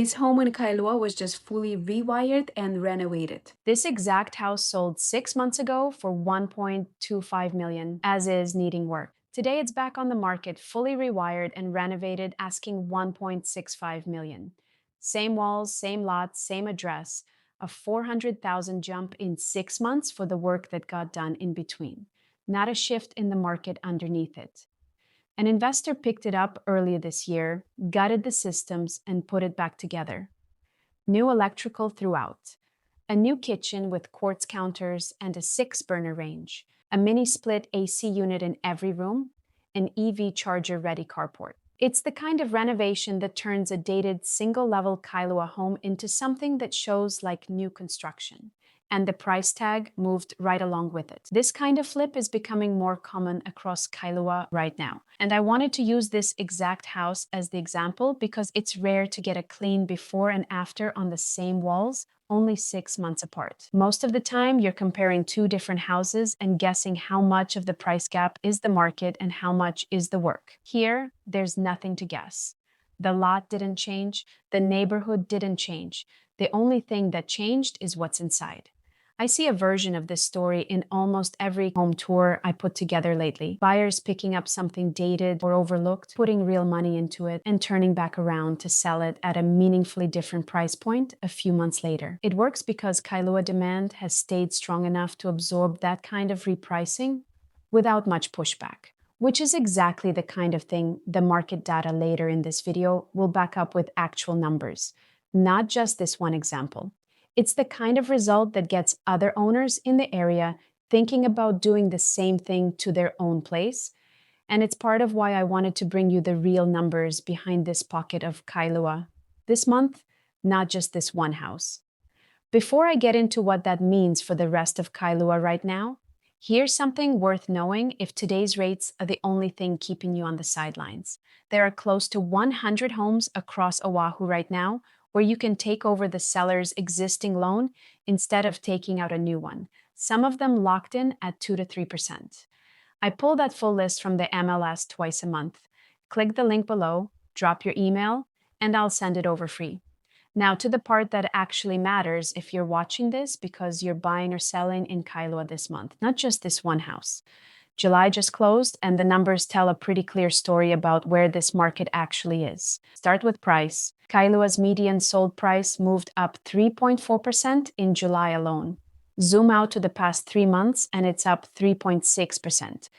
This home in Kailua was just fully rewired and renovated. This exact house sold 6 months ago for 1.25 million, as is needing work. Today it's back on the market, fully rewired and renovated, asking 1.65 million. Same walls, same lot, same address. A 400,000 jump in 6 months for the work that got done in between. Not a shift in the market underneath it. An investor picked it up earlier this year, gutted the systems, and put it back together. New electrical throughout. A new kitchen with quartz counters and a 6-burner range. A mini split AC unit in every room. An EV charger-ready carport. It's the kind of renovation that turns a dated single-level Kailua home into something that shows like new construction. And the price tag moved right along with it. This kind of flip is becoming more common across Kailua right now. And I wanted to use this exact house as the example because it's rare to get a clean before and after on the same walls, only 6 months apart. Most of the time, you're comparing two different houses and guessing how much of the price gap is the market and how much is the work. Here, there's nothing to guess. The lot didn't change, the neighborhood didn't change. The only thing that changed is what's inside. I see a version of this story in almost every home tour I put together lately. Buyers picking up something dated or overlooked, putting real money into it, and turning back around to sell it at a meaningfully different price point a few months later. It works because Kailua demand has stayed strong enough to absorb that kind of repricing without much pushback, which is exactly the kind of thing the market data later in this video will back up with actual numbers, not just this one example. It's the kind of result that gets other owners in the area thinking about doing the same thing to their own place. And it's part of why I wanted to bring you the real numbers behind this pocket of Kailua this month, not just this one house. Before I get into what that means for the rest of Kailua right now, here's something worth knowing if today's rates are the only thing keeping you on the sidelines. There are close to 100 homes across Oahu right now where you can take over the seller's existing loan instead of taking out a new one, some of them locked in at 2 to 3%. I pull that full list from the MLS twice a month. Click the link below, drop your email, and I'll send it over free. Now to the part that actually matters if you're watching this because you're buying or selling in Kailua this month, not just this one house. July just closed, and the numbers tell a pretty clear story about where this market actually is. Start with price. Kailua's median sold price moved up 3.4% in July alone. Zoom out to the past 3 months, and it's up 3.6%.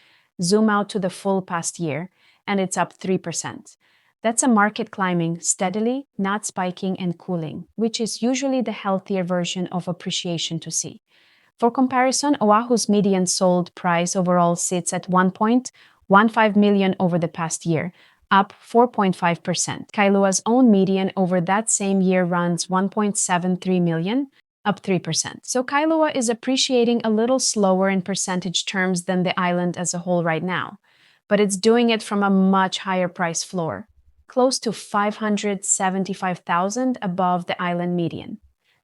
Zoom out to the full past year, and it's up 3%. That's a market climbing steadily, not spiking and cooling, which is usually the healthier version of appreciation to see. For comparison, Oahu's median sold price overall sits at 1.15 million over the past year, up 4.5%. Kailua's own median over that same year runs 1.73 million, up 3%. So Kailua is appreciating a little slower in percentage terms than the island as a whole right now, but it's doing it from a much higher price floor, close to 575,000 above the island median.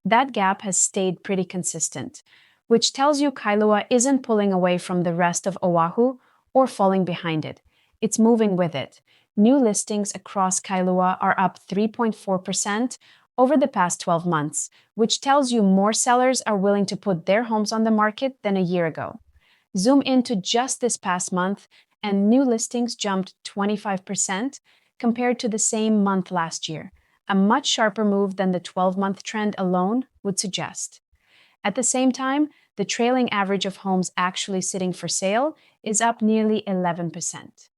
That gap has stayed pretty consistent, which tells you Kailua isn't pulling away from the rest of Oahu or falling behind it. It's moving with it. New listings across Kailua are up 3.4% over the past 12 months, which tells you more sellers are willing to put their homes on the market than a year ago. Zoom into just this past month, and new listings jumped 25% compared to the same month last year, a much sharper move than the 12-month trend alone would suggest. At the same time, the trailing average of homes actually sitting for sale is up nearly 11%.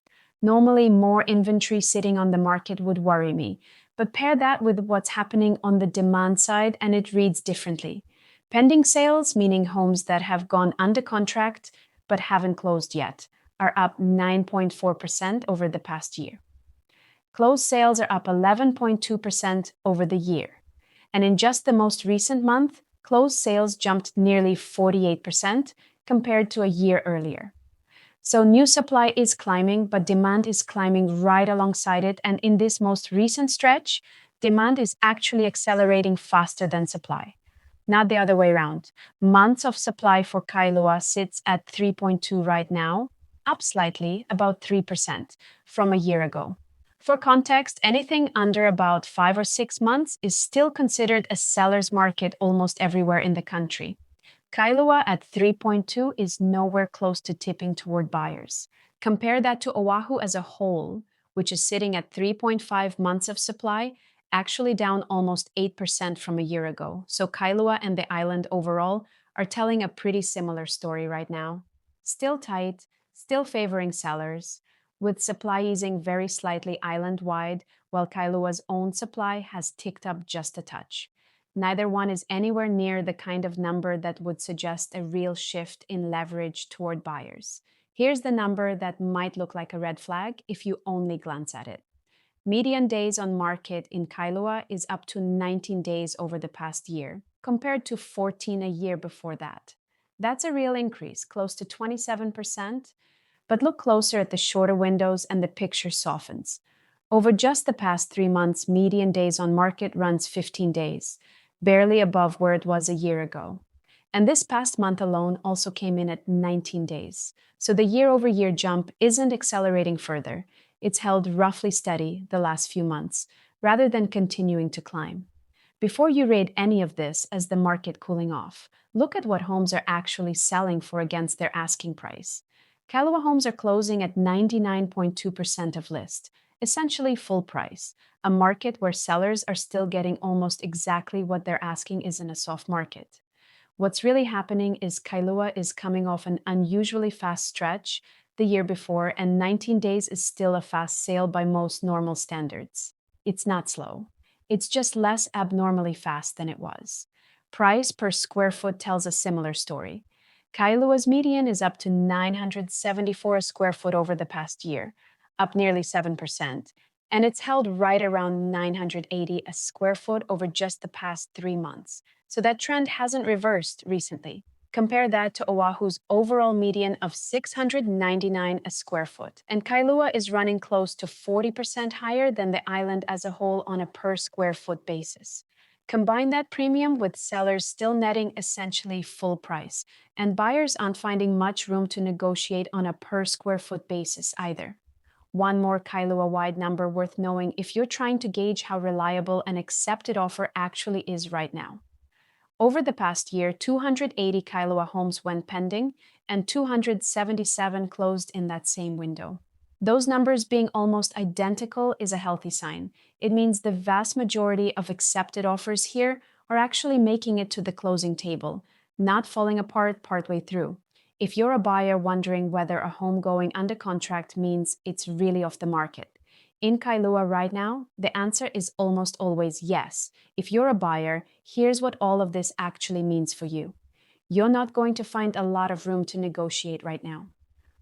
Normally, more inventory sitting on the market would worry me, but pair that with what's happening on the demand side and it reads differently. Pending sales, meaning homes that have gone under contract but haven't closed yet, are up 9.4% over the past year. Closed sales are up 11.2% over the year. And in just the most recent month, closed sales jumped nearly 48% compared to a year earlier. So new supply is climbing, but demand is climbing right alongside it. And in this most recent stretch, demand is actually accelerating faster than supply. Not the other way around. Months of supply for Kailua sits at 3.2 right now, up slightly, about 3% from a year ago. For context, anything under about 5 or 6 months is still considered a seller's market almost everywhere in the country. Kailua at 3.2 is nowhere close to tipping toward buyers. Compare that to Oahu as a whole, which is sitting at 3.5 months of supply, actually down almost 8% from a year ago. So Kailua and the island overall are telling a pretty similar story right now. Still tight, still favoring sellers, with supply easing very slightly island-wide, while Kailua's own supply has ticked up just a touch. Neither one is anywhere near the kind of number that would suggest a real shift in leverage toward buyers. Here's the number that might look like a red flag if you only glance at it. Median days on market in Kailua is up to 19 days over the past year, compared to 14 a year before that. That's a real increase, close to 27%. But look closer at the shorter windows and the picture softens. Over just the past 3 months, median days on market runs 15 days, barely above where it was a year ago. And this past month alone also came in at 19 days. So the year-over-year jump isn't accelerating further. It's held roughly steady the last few months, rather than continuing to climb. Before you rate any of this as the market cooling off, look at what homes are actually selling for against their asking price. Kailua homes are closing at 99.2% of list, essentially full price, a market where sellers are still getting almost exactly what they're asking is in a soft market. What's really happening is Kailua is coming off an unusually fast stretch the year before, and 19 days is still a fast sale by most normal standards. It's not slow. It's just less abnormally fast than it was. Price per square foot tells a similar story. Kailua's median is up to 974 a square foot over the past year, up nearly 7%, and it's held right around 980 a square foot over just the past 3 months. So that trend hasn't reversed recently. Compare that to Oahu's overall median of 699 a square foot, and Kailua is running close to 40% higher than the island as a whole on a per square foot basis. Combine that premium with sellers still netting essentially full price, and buyers aren't finding much room to negotiate on a per square foot basis either. One more Kailua-wide number worth knowing if you're trying to gauge how reliable an accepted offer actually is right now. Over the past year, 280 Kailua homes went pending, and 277 closed in that same window. Those numbers being almost identical is a healthy sign. It means the vast majority of accepted offers here are actually making it to the closing table, not falling apart partway through. If you're a buyer wondering whether a home going under contract means it's really off the market, in Kailua right now, the answer is almost always yes. If you're a buyer, here's what all of this actually means for you. You're not going to find a lot of room to negotiate right now.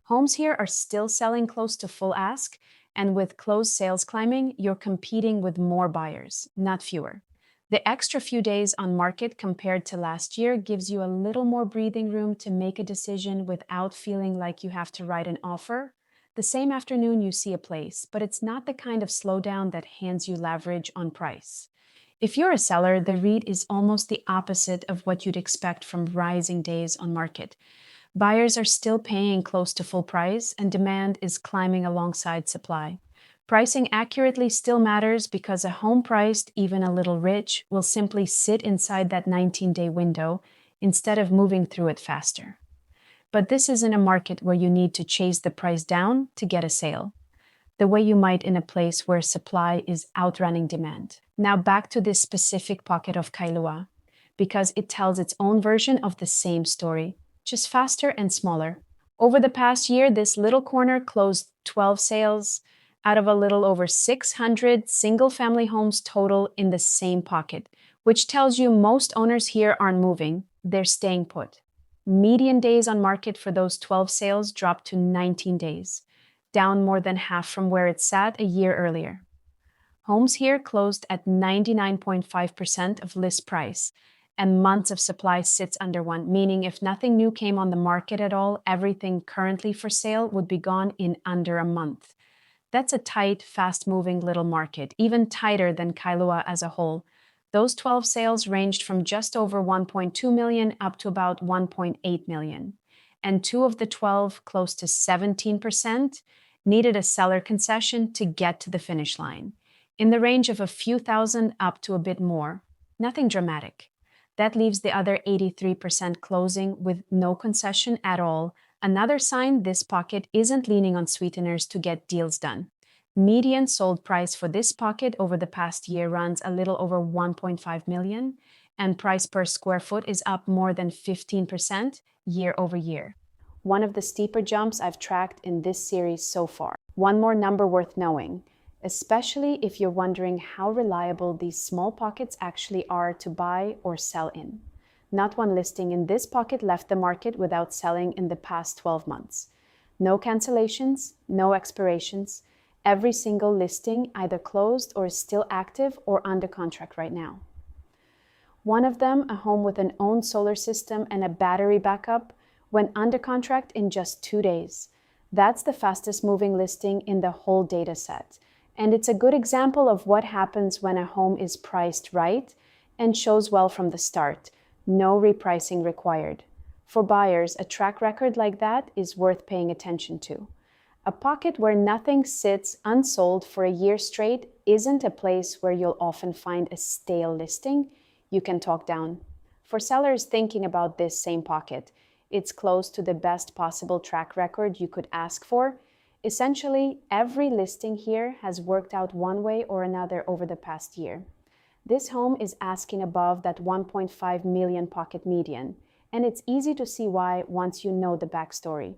Homes here are still selling close to full ask, and with closed sales climbing, you're competing with more buyers, not fewer. The extra few days on market compared to last year gives you a little more breathing room to make a decision without feeling like you have to write an offer the same afternoon you see a place, but it's not the kind of slowdown that hands you leverage on price. If you're a seller, the read is almost the opposite of what you'd expect from rising days on market. Buyers are still paying close to full price, and demand is climbing alongside supply. Pricing accurately still matters because a home priced even a little rich will simply sit inside that 19-day window instead of moving through it faster. But this isn't a market where you need to chase the price down to get a sale, the way you might in a place where supply is outrunning demand. Now back to this specific pocket of Kailua, because it tells its own version of the same story, just faster and smaller. Over the past year, this little corner closed 12 sales out of a little over 600 single-family homes total in the same pocket, which tells you most owners here aren't moving, they're staying put. Median days on market for those 12 sales dropped to 19 days, down more than half from where it sat a year earlier. Homes here closed at 99.5% of list price, and months of supply sits under one, meaning if nothing new came on the market at all, everything currently for sale would be gone in under a month. That's a tight, fast-moving little market, even tighter than Kailua as a whole. Those 12 sales ranged from just over 1.2 million up to about 1.8 million. And 2 of the 12, close to 17%, needed a seller concession to get to the finish line, in the range of a few thousand up to a bit more. Nothing dramatic. That leaves the other 83% closing with no concession at all. Another sign this pocket isn't leaning on sweeteners to get deals done. Median sold price for this pocket over the past year runs a little over 1.5 million, and price per square foot is up more than 15% year over year. One of the steeper jumps I've tracked in this series so far. One more number worth knowing, especially if you're wondering how reliable these small pockets actually are to buy or sell in. Not one listing in this pocket left the market without selling in the past 12 months. No cancellations, no expirations. Every single listing either closed or is still active or under contract right now. One of them, a home with an own solar system and a battery backup, went under contract in just 2 days. That's the fastest moving listing in the whole data set. And it's a good example of what happens when a home is priced right and shows well from the start. No repricing required. For buyers, a track record like that is worth paying attention to. A pocket where nothing sits unsold for a year straight isn't a place where you'll often find a stale listing you can talk down. For sellers thinking about this same pocket, it's close to the best possible track record you could ask for. Essentially, every listing here has worked out one way or another over the past year. This home is asking above that 1.5 million pocket median, and it's easy to see why once you know the backstory.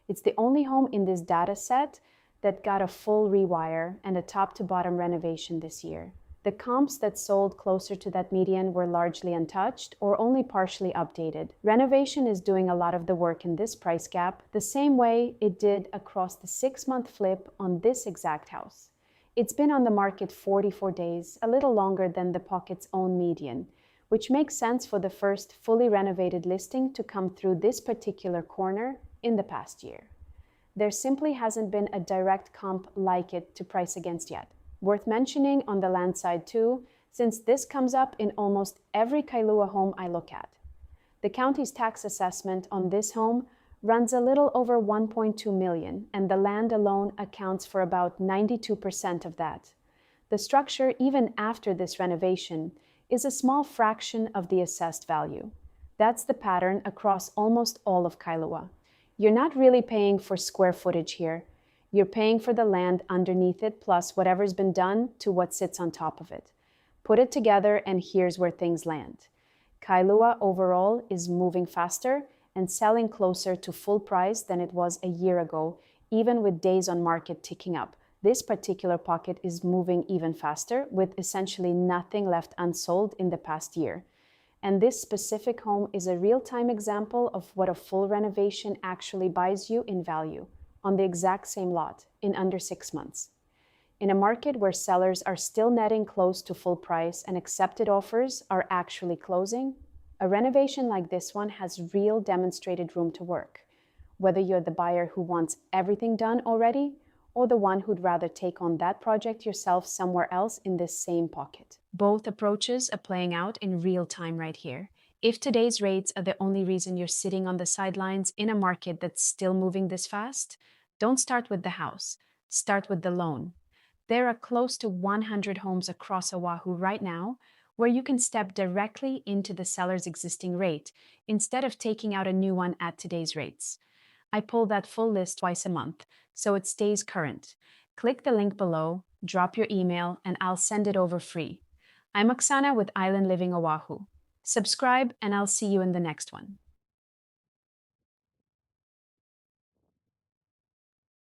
It's the only home in this data set that got a full rewire and a top-to-bottom renovation this year. The comps that sold closer to that median were largely untouched or only partially updated. Renovation is doing a lot of the work in this price gap, the same way it did across the 6-month flip on this exact house. It's been on the market 44 days, a little longer than the pocket's own median, which makes sense for the first fully renovated listing to come through this particular corner in the past year. There simply hasn't been a direct comp like it to price against yet. Worth mentioning on the land side too, since this comes up in almost every Kailua home I look at. The county's tax assessment on this home runs a little over 1.2 million, and the land alone accounts for about 92% of that. The structure, even after this renovation, is a small fraction of the assessed value. That's the pattern across almost all of Kailua. You're not really paying for square footage here. You're paying for the land underneath it plus whatever's been done to what sits on top of it. Put it together and here's where things land. Kailua overall is moving faster and selling closer to full price than it was a year ago, even with days on market ticking up. This particular pocket is moving even faster, with essentially nothing left unsold in the past year. And this specific home is a real-time example of what a full renovation actually buys you in value, on the exact same lot, in under 6 months. In a market where sellers are still netting close to full price and accepted offers are actually closing, a renovation like this one has real demonstrated room to work, whether you're the buyer who wants everything done already or the one who'd rather take on that project yourself somewhere else in this same pocket. Both approaches are playing out in real time right here. If today's rates are the only reason you're sitting on the sidelines in a market that's still moving this fast, don't start with the house. Start with the loan. There are close to 100 homes across Oahu right now where you can step directly into the seller's existing rate instead of taking out a new one at today's rates. I pull that full list twice a month, so it stays current. Click the link below, drop your email, and I'll send it over free. I'm Oksana with Island Living Oahu. Subscribe, and I'll see you in the next one.